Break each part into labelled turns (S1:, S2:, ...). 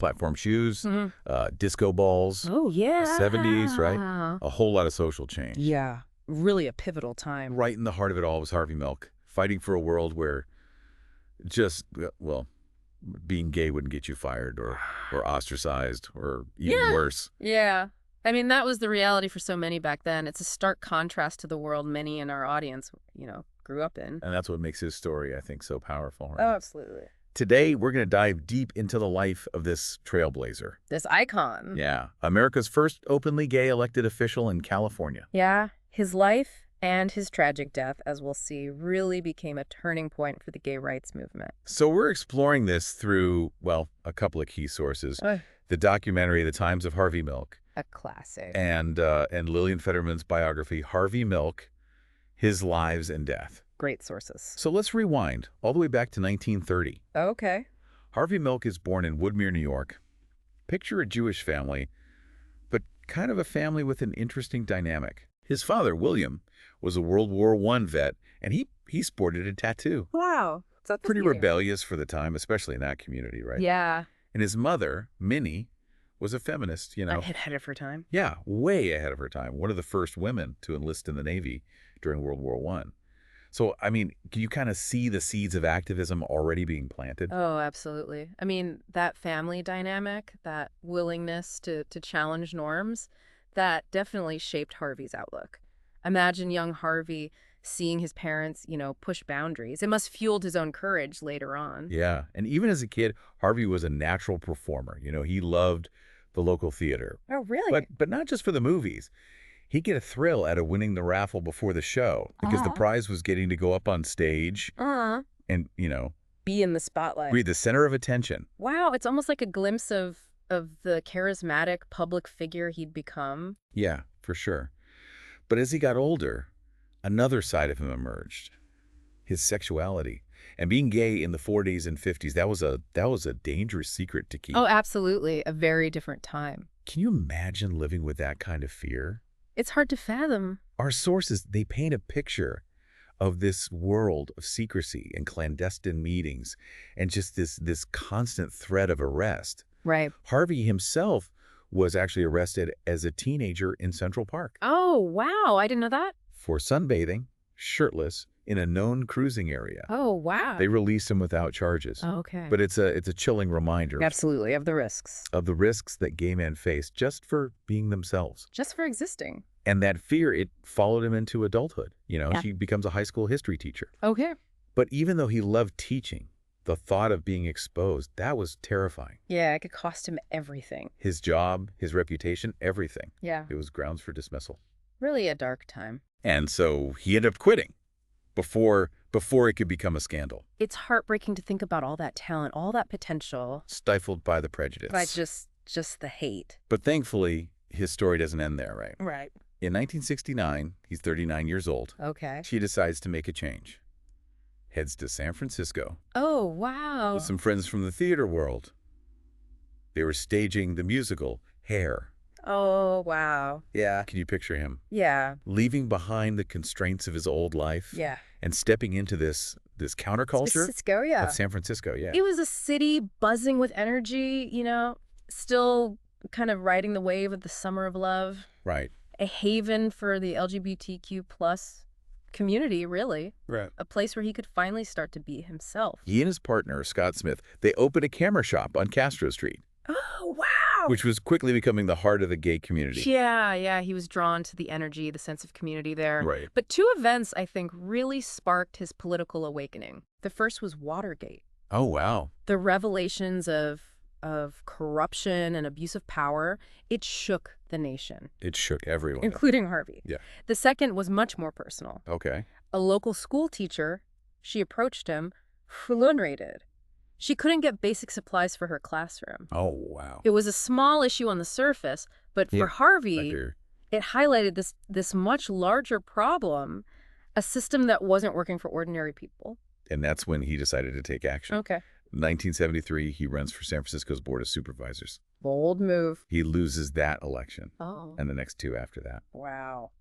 S1: platform shoes, disco balls.
S2: Oh, yeah.
S1: 70s, right? A whole lot of social change.
S2: Yeah, really a pivotal time.
S1: Right in the heart of it all was Harvey Milk, fighting for a world where just, well, being gay wouldn't get you fired or ostracized or even worse.
S3: Yeah. I mean, that was the reality for so many back then. It's a stark contrast to the world many in our audience, grew up in.
S1: And that's what makes his story, I think, so powerful. Right?
S3: Oh, absolutely.
S1: Today, we're going to dive deep into the life of this trailblazer.
S3: This icon.
S1: Yeah. America's first openly gay elected official in California.
S3: Yeah. His life and his tragic death, as we'll see, really became a turning point for the gay rights movement.
S1: So we're exploring this through, well, a couple of key sources. The documentary, The Times of Harvey Milk.
S3: A classic.
S1: And Lillian Federman's biography, Harvey Milk, His Lives and Death.
S3: Great sources.
S1: So let's rewind all the way back to 1930.
S3: Okay.
S1: Harvey Milk is born in Woodmere, New York. Picture a Jewish family, but kind of a family with an interesting dynamic. His father, William, was a World War I vet, and he sported a tattoo.
S3: Wow.
S1: Pretty rebellious for the time, especially in that community, right?
S3: Yeah.
S1: And his mother, Minnie, was a feminist,
S3: Ahead of her time.
S1: Yeah, way ahead of her time. One of the first women to enlist in the Navy during World War I. So, I mean, can you kind of see the seeds of activism already being planted?
S3: Oh, absolutely. I mean, that family dynamic, that willingness to challenge norms, that definitely shaped Harvey's outlook. Imagine young Harvey seeing his parents, push boundaries. It must have fueled his own courage later on.
S1: Yeah, and even as a kid, Harvey was a natural performer. He loved the local theater.
S3: Oh, really?
S1: But not just for the movies. He'd get a thrill out of winning the raffle before the show because the prize was getting to go up on stage and,
S3: be in the spotlight.
S1: Be the center of attention.
S3: Wow, it's almost like a glimpse of the charismatic public figure he'd become.
S1: Yeah, for sure. But as he got older, another side of him emerged. His sexuality. And being gay in the 40s and 50s, that was a dangerous secret to keep.
S3: Oh, absolutely. A very different time.
S1: Can you imagine living with that kind of fear?
S3: It's hard to fathom.
S1: Our sources, they paint a picture of this world of secrecy and clandestine meetings and just this constant threat of arrest.
S3: Right.
S1: Harvey himself was actually arrested as a teenager in Central Park.
S3: Oh, wow. I didn't know that.
S1: For sunbathing, shirtless, in a known cruising area.
S3: Oh, wow.
S1: They released him without charges.
S3: Oh, okay.
S1: But it's a chilling reminder.
S3: Absolutely, of the risks.
S1: Of the risks that gay men face just for being themselves.
S3: Just for existing.
S1: And that fear, it followed him into adulthood. She becomes a high school history teacher.
S3: Okay.
S1: But even though he loved teaching, the thought of being exposed, that was terrifying.
S3: Yeah, it could cost him everything.
S1: His job, his reputation, everything.
S3: Yeah.
S1: It was grounds for dismissal.
S3: Really a dark time.
S1: And so he ended up quitting before it could become a scandal.
S3: It's heartbreaking to think about all that talent, all that potential.
S1: Stifled by the prejudice.
S3: By just the hate.
S1: But thankfully, his story doesn't end there, right?
S3: Right.
S1: In 1969, he's 39 years old.
S3: Okay.
S1: She decides to make a change. Heads to San Francisco.
S3: Oh, wow.
S1: With some friends from the theater world. They were staging the musical Hair.
S3: Oh, wow.
S1: Yeah. Can you picture him?
S3: Yeah.
S1: Leaving behind the constraints of his old life.
S3: Yeah.
S1: And stepping into this counterculture of San Francisco. Yeah.
S3: It was a city buzzing with energy, still kind of riding the wave of the summer of love.
S1: Right.
S3: A haven for the LGBTQ plus community, really.
S1: Right.
S3: A place where he could finally start to be himself.
S1: He and his partner, Scott Smith, they opened a camera shop on Castro Street.
S3: Oh, wow.
S1: Which was quickly becoming the heart of the gay community.
S3: Yeah. He was drawn to the energy, the sense of community there.
S1: Right.
S3: But two events, I think, really sparked his political awakening. The first was Watergate.
S1: Oh, wow.
S3: The revelations of corruption and abuse of power, it shook the nation.
S1: It shook everyone.
S3: Including Harvey.
S1: Yeah.
S3: The second was much more personal.
S1: Okay.
S3: A local school teacher, she approached him, frustrated. She couldn't get basic supplies for her classroom.
S1: Oh, wow.
S3: It was a small issue on the surface, but for Harvey, it highlighted this much larger problem, a system that wasn't working for ordinary people.
S1: And that's when he decided to take action.
S3: Okay.
S1: 1973, he runs for San Francisco's Board of Supervisors.
S3: Bold move.
S1: He loses that election.
S3: Oh.
S1: And the next two after that.
S3: Wow.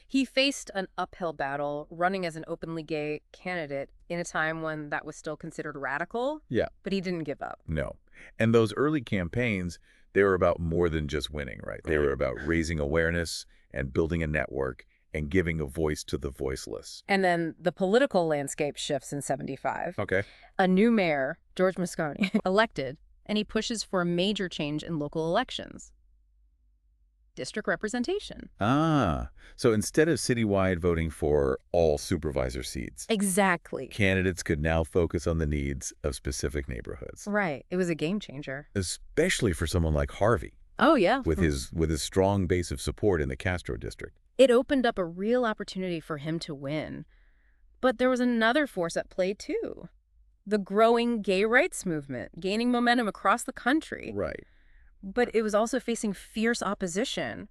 S3: He faced an uphill battle running as an openly gay candidate in a time when that was still considered radical.
S1: Yeah.
S3: But he didn't give up.
S1: No. And those early campaigns, they were about more than just winning, right? They were about raising awareness and building a network and giving a voice to the voiceless.
S3: And then the political landscape shifts in 75.
S1: Okay.
S3: A new mayor, George Moscone, elected, and he pushes for a major change in local elections. District representation.
S1: Ah, so instead of citywide voting for all supervisor seats,
S3: Exactly.
S1: candidates could now focus on the needs of specific neighborhoods,
S3: Right. It was a game changer.
S1: especially for someone like Harvey,
S3: Oh, yeah.
S1: with his strong base of support in the Castro district.
S3: It opened up a real opportunity for him to win. But there was another force at play, too. The growing gay rights movement, gaining momentum across the country.
S1: Right.
S3: But it was also facing fierce opposition.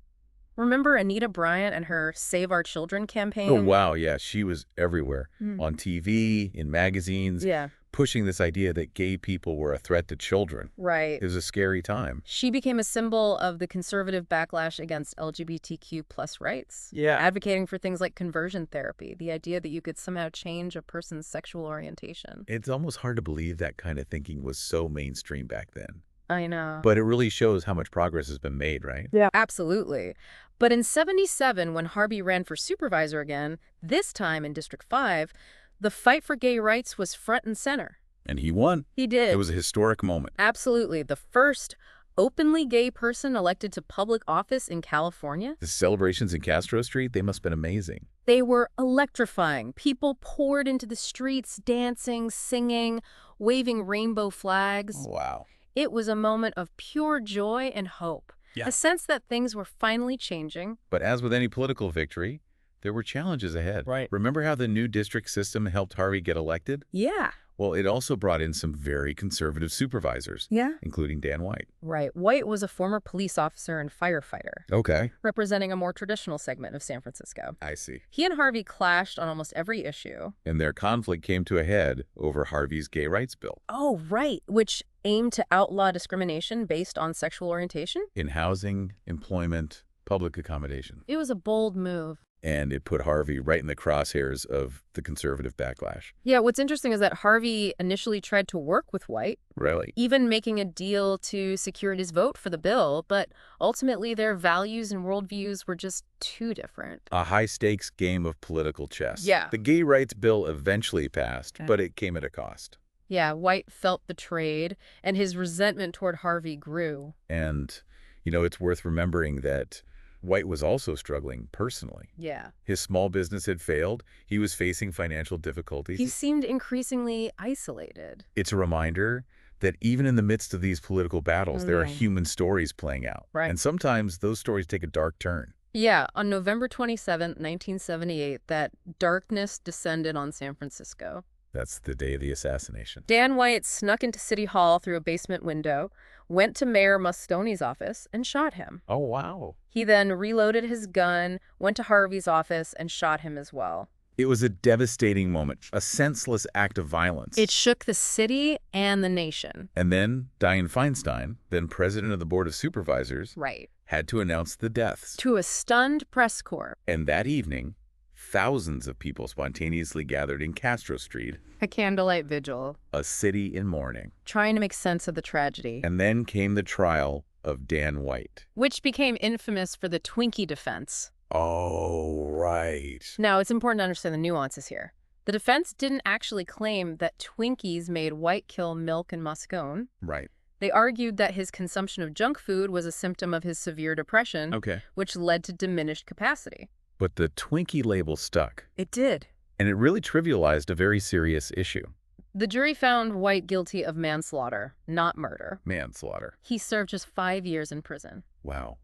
S3: Remember Anita Bryant and her Save Our Children campaign?
S1: Oh, wow, yeah, she was everywhere,
S3: Mm.
S1: on TV, in magazines,
S3: Yeah,
S1: pushing this idea that gay people were a threat to children.
S3: right.
S1: It was a scary time.
S3: She became a symbol of the conservative backlash against LGBTQ plus rights.
S1: Yeah.
S3: Advocating for things like conversion therapy, the idea that you could somehow change a person's sexual orientation.
S1: It's almost hard to believe that kind of thinking was so mainstream back then.
S3: I know.
S1: But it really shows how much progress has been made, right?
S3: Yeah, absolutely. But in 77, when Harvey ran for supervisor again, this time in District 5, the fight for gay rights was front and center.
S1: And he won.
S3: He did.
S1: It was a historic moment.
S3: Absolutely. The first openly gay person elected to public office in California.
S1: The celebrations in Castro Street, they must have been amazing.
S3: They were electrifying. People poured into the streets, dancing, singing, waving rainbow flags.
S1: Wow.
S3: It was a moment of pure joy and hope.
S1: Yeah.
S3: A sense that things were finally changing.
S1: But as with any political victory, there were challenges ahead.
S2: Right.
S1: Remember how the new district system helped Harvey get elected?
S3: Yeah.
S1: Well, it also brought in some very conservative supervisors,
S3: Yeah.
S1: including Dan White.
S3: Right. White was a former police officer and firefighter,
S1: Okay.
S3: representing a more traditional segment of San Francisco.
S1: I see.
S3: He and Harvey clashed on almost every issue.
S1: And their conflict came to a head over Harvey's gay rights bill.
S3: Oh, right. Which aimed to outlaw discrimination based on sexual orientation.
S1: In housing, employment, public accommodation.
S3: It was a bold move.
S1: And it put Harvey right in the crosshairs of the conservative backlash.
S3: Yeah, what's interesting is that Harvey initially tried to work with White,
S1: Really?
S3: even making a deal to secure his vote for the bill, but ultimately their values and worldviews were just too different.
S1: A high-stakes game of political chess.
S3: Yeah.
S1: The gay rights bill eventually passed,
S2: Okay.
S1: but it came at a cost.
S3: Yeah, White felt betrayed, and his resentment toward Harvey grew.
S1: And, it's worth remembering that White was also struggling personally.
S3: Yeah.
S1: His small business had failed. He was facing financial difficulties.
S3: He seemed increasingly isolated.
S1: It's a reminder that even in the midst of these political battles, there are
S3: Yeah.
S1: human stories playing out.
S3: Right.
S1: And sometimes those stories take a dark turn.
S3: Yeah, on November 27, 1978, that darkness descended on San Francisco.
S1: That's the day of the assassination.
S3: Dan White snuck into City Hall through a basement window, went to Mayor Moscone's office, and shot him.
S1: Oh, wow.
S3: He then reloaded his gun, went to Harvey's office, and shot him as well.
S1: It was a devastating moment, a senseless act of violence.
S3: It shook the city and the nation.
S1: And then Dianne Feinstein, then president of the Board of Supervisors,
S3: Right.
S1: had to announce the deaths.
S3: To a stunned press corps.
S1: And that evening, thousands of people spontaneously gathered in Castro Street,
S3: A candlelight vigil,
S1: a city in mourning.
S3: trying to make sense of the tragedy.
S1: And then came the trial of Dan White.
S3: Which became infamous for the Twinkie defense.
S1: Oh, right.
S3: Now, it's important to understand the nuances here. The defense didn't actually claim that Twinkies made White kill Milk and Moscone.
S1: Right.
S3: They argued that his consumption of junk food was a symptom of his severe depression,
S1: Okay.
S3: which led to diminished capacity.
S1: But the Twinkie label stuck,
S3: It did.
S1: and it really trivialized a very serious issue.
S3: The jury found White guilty of manslaughter, not murder.
S1: Manslaughter.
S3: He served just 5 years in prison.
S1: Wow.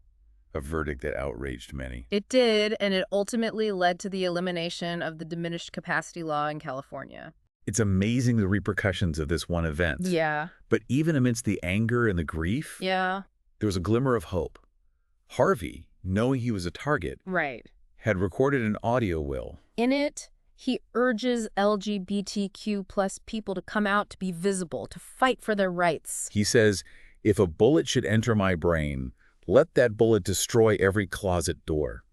S1: A verdict that outraged many.
S3: It did, and it ultimately led to the elimination of the diminished capacity law in California.
S1: It's amazing the repercussions of this one event.
S3: Yeah.
S1: But even amidst the anger and the grief,
S3: Yeah.
S1: there was a glimmer of hope. Harvey, knowing he was a target,
S3: Right.
S1: had recorded an audio will.
S3: In it, he urges LGBTQ plus people to come out, to be visible, to fight for their rights.
S1: He says, "If a bullet should enter my brain, let that bullet destroy every closet door."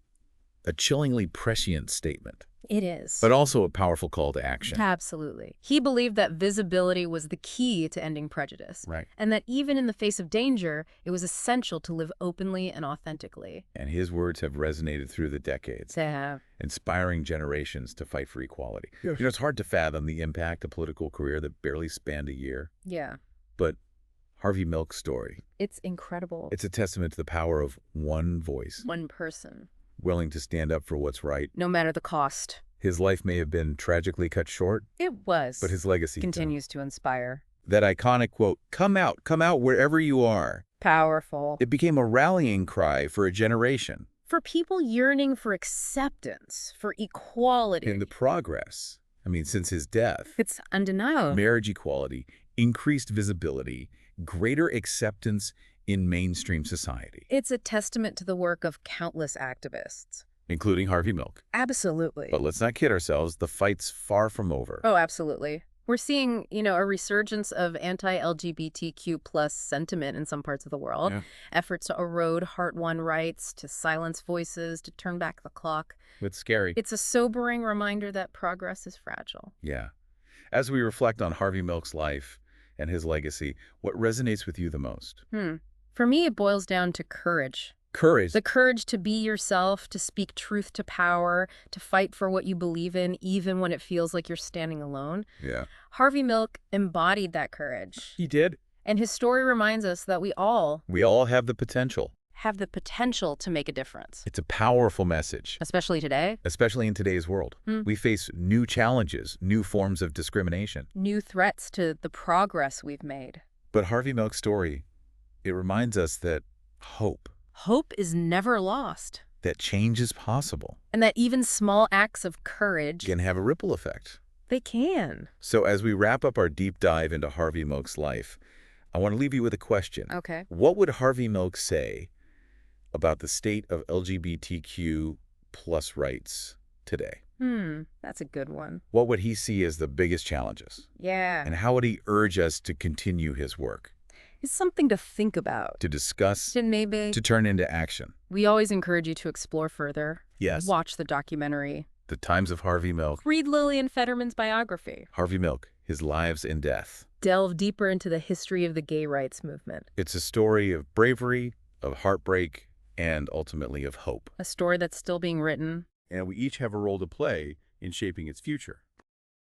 S1: A chillingly prescient statement.
S3: It is.
S1: but also a powerful call to action.
S3: Absolutely. He believed that visibility was the key to ending prejudice.
S1: Right.
S3: And that even in the face of danger, it was essential to live openly and authentically.
S1: And his words have resonated through the decades,
S3: They have.
S1: inspiring generations to fight for equality.
S2: Yes.
S1: It's hard to fathom the impact of a political career that barely spanned a year.
S3: Yeah.
S1: But Harvey Milk's story,
S3: It's incredible.
S1: it's a testament to the power of one voice,
S3: One person.
S1: willing to stand up for what's right.
S3: No matter the cost.
S1: His life may have been tragically cut short,
S3: It was.
S1: but his legacy
S3: continues to inspire.
S1: that iconic quote, come out wherever you are."
S3: Powerful.
S1: It became a rallying cry for a generation.
S3: For people yearning for acceptance, for equality.
S1: In the progress, since his death,
S3: It's undeniable.
S1: marriage equality, increased visibility, greater acceptance in mainstream society,
S3: It's a testament to the work of countless activists.
S1: including Harvey Milk.
S3: Absolutely.
S1: But let's not kid ourselves, the fight's far from over.
S3: Oh, absolutely. We're seeing, a resurgence of anti-LGBTQ plus sentiment in some parts of the world.
S1: Yeah.
S3: Efforts to erode hard-won rights, to silence voices, to turn back the clock.
S1: It's scary.
S3: It's a sobering reminder that progress is fragile.
S1: Yeah. As we reflect on Harvey Milk's life and his legacy, what resonates with you the most?
S3: For me, it boils down to courage.
S1: Courage.
S3: The courage to be yourself, to speak truth to power, to fight for what you believe in, even when it feels like you're standing alone.
S1: Yeah.
S3: Harvey Milk embodied that courage.
S1: He did.
S3: And his story reminds us that we all
S1: We all have the potential.
S3: have the potential to make a difference.
S1: It's a powerful message,
S3: Especially today.
S1: especially in today's world. We face new challenges, new forms of discrimination.
S3: New threats to the progress we've made.
S1: But Harvey Milk's story, it reminds us that hope,
S3: Hope is never lost.
S1: that change is possible,
S3: And that even small acts of courage,
S1: can have a ripple effect.
S3: they can.
S1: So as we wrap up our deep dive into Harvey Milk's life, I want to leave you with a question.
S3: Okay.
S1: What would Harvey Milk say about the state of LGBTQ plus rights today?
S3: That's a good one.
S1: What would he see as the biggest challenges?
S3: Yeah.
S1: And how would he urge us to continue his work,
S3: It's something to think about.
S1: to discuss,
S3: And maybe
S1: to turn into action?
S3: we always encourage you to explore further.
S1: Yes.
S3: Watch the documentary.
S1: The Times of Harvey Milk.
S3: Read Lillian Fetterman's biography.
S1: Harvey Milk, His Lives and Death.
S3: Delve deeper into the history of the gay rights movement.
S1: It's a story of bravery, of heartbreak, and ultimately of hope.
S3: A story that's still being written.
S4: And we each have a role to play in shaping its future.